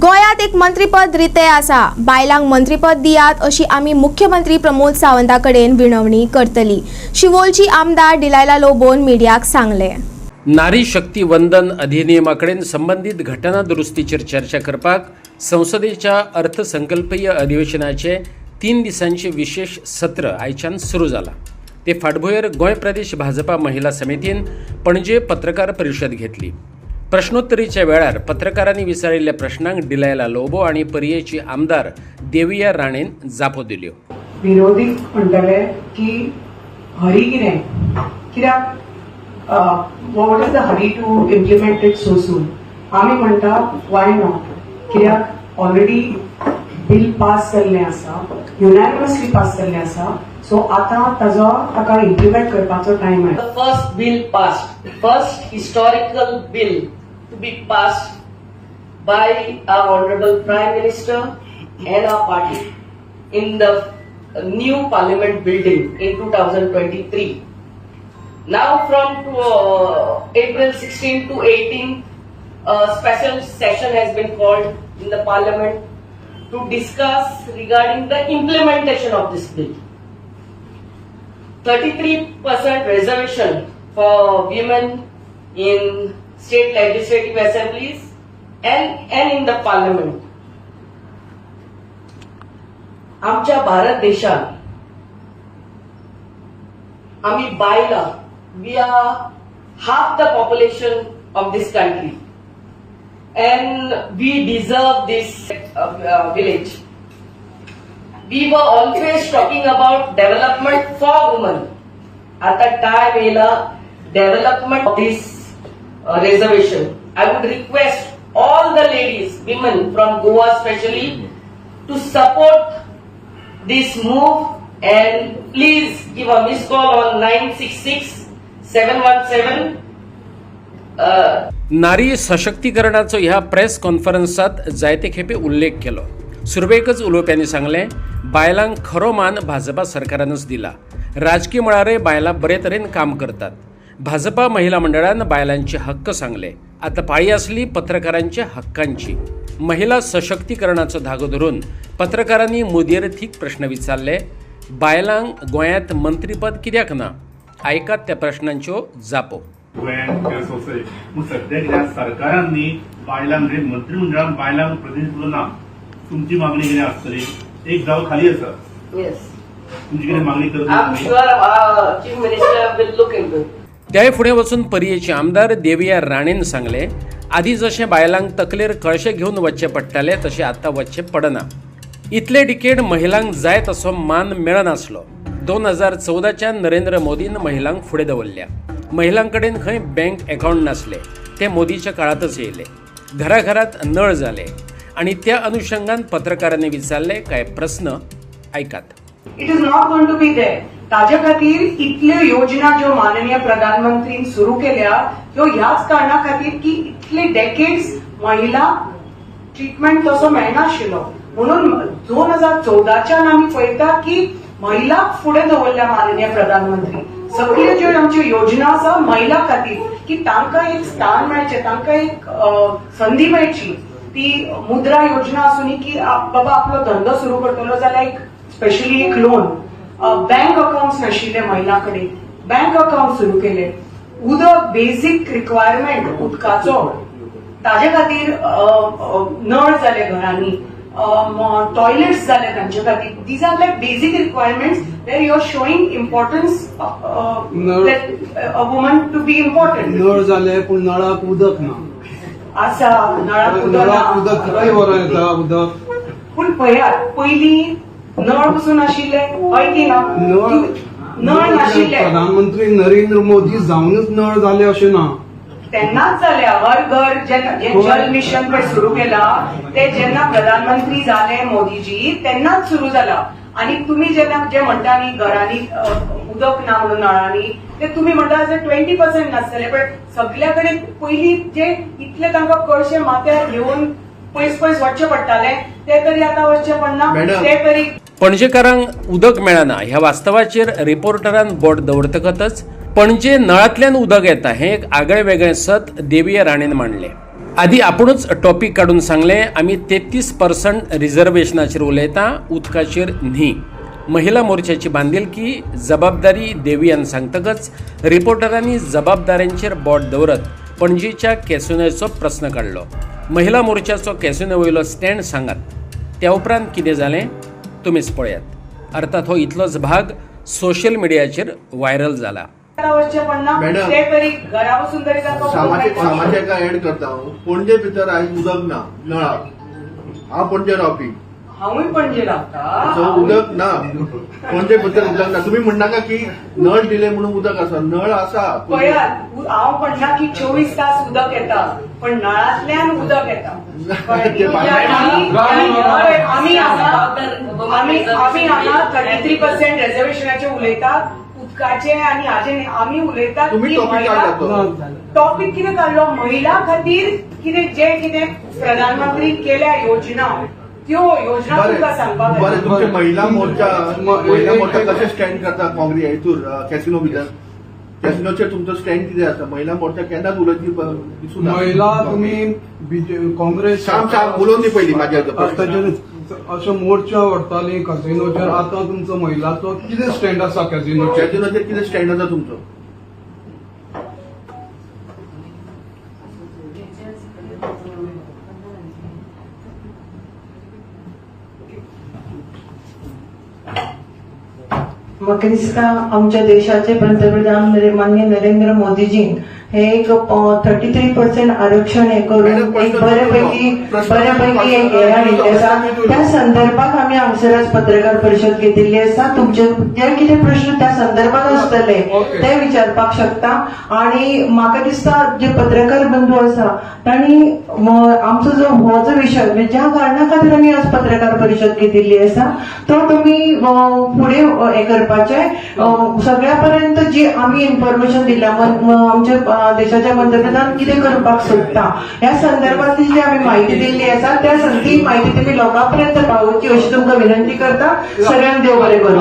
गोयात एक मंत्रीपद रिते आसा। बायलांक मंत्रीपद दियात अशी आमी मुख्यमंत्री प्रमोद सावंता कडेन विनवणी करतली। शिवोलची आमदार डिलायला लोबोन मिडियाक सांगले। नारी शक्ती वंदन अधिनियमाकडेन संबंधित घटना दुरुस्तीचेर चर्चा करपाक संसदेच्या अर्थसंकल्पीय अधिवेशनाचे 3 दिसांचे विशेष सत्र आयच्यान सुरू जाला। ते फाटभुंयेर गोंय प्रदेश भाजपा महिला समितीन पणजे पत्रकार परिशद घेतली। प्रश्नोत्तरीच्या वेळार पत्रकारांनी विचारिल्ल्या प्रश्नांक डिलायला लोबो आणि पर्येची आमदार देविया राणेन जापो दिल्यो। विरोधी म्हणटले की हरी कित्याक what is the hurry to implement it so soon? आम्ही म्हणटा why not? कित्याक ऑलरेडी बिल पास जाल्लें आसा, युनॅनिमसली पास जाल्लें आसा, सो आता ताका इम्प्लिमेंट करपाचो टाइम आहे। The first bill passed, the first historical bill to be passed by our Honorable Prime Minister and our party in the new Parliament building in 2023. Now from April 16 to 18, a special session has been called in the Parliament to discuss regarding the implementation of this bill. 33% reservation for women in state legislative assemblies and in the Parliament. आमच्या भारत देशात आम्ही बायला we are half the population of this country and we deserve this village. We were always talking about development for women. At the time वेळेला development of this reservation. I would request all the ladies, women from Goa especially, to support this move and please give a missed call on 966 717. नारी सशक्तीकरणाचो ह्या press कॉन्फरन्सात जायते खेपे उल्लेख केलो। सुरवेकच उलोवप्यांनी सांगले, बायलांक खरो मान भाजपा सरकारानच दिला। राजकीय मळारे बायलां बरे तरेन काम करतात। भाजपा महिला मंडळान बायलांचे हक्क सांगले। आता पाळी आसली पत्रकारांच्या हक्कांची। महिला सशक्तीकरणाचो धागो धरून पत्रकारांनी मोदीर थीक प्रश्न विचारले। बायलांक गोंयांत मंत्रीपद कित्याक ना? ऐकात त्या प्रश्नांच्यो जापो। सध्या कित्याक सरकारांनी बायलांक मंत्रिमंडळान बायलांक प्रतिनिधित्व ना, तुमची मागणी कितें आसतली? एक जागो खाली आसा, Yes. तुमची कितें मागणी I'm करता? sure Chief Minister will look into it. त्याय फुडें वचून पर्येचे आमदार देविया राणेन सांगले, आदी जशें बायलांक तकलेर कळशे घेवन वचचें पडटाले तशें आतां वचचें पडना। इतले डिकेड महिलांक जाय तसो मान मेळनासलो। 2014च्या नरेंद्र मोदीन महिलांक फुडें दवरल्या। महिलांकडेन खंय बँक अकाउंट नासले, ते मोदीच्या काळातच येयले। घराघरात नळ जाले आणि त्या अनुषंगान पत्रकारांनी विचारले काय प्रश्न, ऐकात। It is not going to be there. ताजे खातीर इतल्यो योजना ज्यो माननीय प्रधानमंत्रीन सुरू केल्या त्यो ह्याच कारणां खातीर की इतले डेकेड्स महिला ट्रीटमेंट तसो मेळनाशिल्लो, म्हणून 2014च्यान आमी पळयता की महिला फुडें दवरल्या माननीय प्रधानमंत्री। सगळ्यो ज्यो आमच्यो योजना आसा महिला खातीर की तांकां एक स्थान मेळचें, तांकां एक संदी मेळची। ती मुद्रा योजना आसूनी की बाबा आपलो धंदो सुरू करतलो जाल्यार एक स्पेशली एक लोन, बँक अकाउंट्स नाशिल्ले महिला कडेन, बँक अकाउंट सुरू केले, उदक बेसिक रिक्वायरमेंट उदकाचो ताजे खातीर नळ जाले घरांनी, टॉयलेट्स जाले तांचे खातीर। These are like basic requirements where you are showing importance a woman to be important. नळ जाले पूण नळाक उदक ना आसा, नळाक उदक कितले वरां येता उदक? पूण पळयात पयलीं नळ पसून आशिल्ले हय की ना? नळ नाशिल्ले। प्रधानमंत्री नरेंद्र मोदी जावनच नळ जाले अशें ना, तेन्नाच जाल्या। हर घर जे जल मिशन पळय सुरू केला ते जेन्ना प्रधानमंत्री जाले मोदीजी तेन्नाच सुरू जाला। आणि तुम्ही जेन्ना जे म्हणटा न्ही घरांनी उदक ना म्हणून नळांनी, ते तुम्ही म्हणटा 20% नासतले, पण सगळ्याकडे पयलीं जे इतले तांकां कळशे माथ्यार घेवन पयस पयस वचचें पडटाले ते तरी आतां वचचें पडना। ते तरी पणजेकारांक उदक मेळना ह्या वास्तवाचेर रिपोर्टरान बोट दवरतकच पणजे नळांतल्यान उदक येता हें एक आगळे वेगळें सत देविया राणेन मांडलें। आधी आपुणूच टॉपिक काढून सांगले आम्ही 33% रिझर्वेशनाचेर उलयता उदकाचेर न्ही. महिला मोर्चाची बांदिलकी जबाबदारी देवियान सांगतकच रिपोर्टरांनी जबाबदाऱ्यांचेर बोट दवरत पणजीच्या कॅसिनोचो प्रस्न काडलो. महिला मोर्चाचो कॅसिनो वयलो स्टँड सांगात. त्या उपरांत कितें जालें तुमीच पळयात. अर्थात हो इतलोच भाग सोशल मिडियाचेर व्हायरल जाला. मॅडम, ते तरी घरा बसून तरी सामाजिक ऍड करता हांव. पणजे भितर आयज उदक ना नळाक. हांव पणजे रावपी, हांवूय पणजे रावता. सो उदक ना पणजे भितर उदक ना. तुम्ही म्हणनाका की नळ दिले म्हणून उदक आसा. नळ आसा पळयात हांव म्हणटा की 24 तास उदक येता पण नळांतल्यान उदक येता. आम्ही हांगा 33% रिझर्वेशनाचे उलयतात उदकाचे आणि हाजे आमी उलयतात तुम्ही टॉपिक काढला तो. टॉपिक कितें काडलो महिला खातीर कितें प्रधानमंत्री केल्या योजना त्यो योजना तुमकां सांगपाक बरें, तुमचे महिला मोर्चा कशें स्टँड करता काँग्रेस हेतूर कॅसिनो भितर? कॅसिनोचेर तुमचो स्टँड कितें आसा? महिला मोर्चा केन्नाच उलयची दिसून ना. महिला तुम्ही काँग्रेस शाम उलोवन दी पयली म्हाज्या अशें मोर्चा व्हरताली कॅसिनोचेर. आतां तुमचो महिलाचो कितें स्टँड आसा कॅसिनोचेर? कॅसिनोचेर कितें स्टँड आसा तुमचो? म्हाका दिसता आमच्या देशाचे पंतप्रधान माननीय नरेंद्र मोदीजीन हे एक 33% आरक्षण हे करून एक बऱ्यापैकी एक हे हाडिल्ले आसा. त्या संदर्भात आम्ही हांगसर आज पत्रकार परिशद घेतिल्ली आसा. तुमचे जे कितें प्रश्न त्या संदर्भात आसतले ते विचारपाक शकता. आणि म्हाका दिसता जे पत्रकार बंधू आसा तांणी आमचो हो जो विषय ज्या कारणा खातीर आमी आज पत्रकार परिशद घेतिल्ली आसा तो तुमी फुडें हे करपाचे. सगळ्यापर्यंत जी आमी इन्फॉर्मेशन दिल्या आमच्या देशाचे पंतप्रधान कितें करपाक सोदता ह्या संदर्भातली जी आमी माहिती दिल्ली आसा ती माहिती तुम्ही लोकांपर्यंत पावोवची अशी तुमकां विनंती करता. सगळ्यांक देव बरें करूं.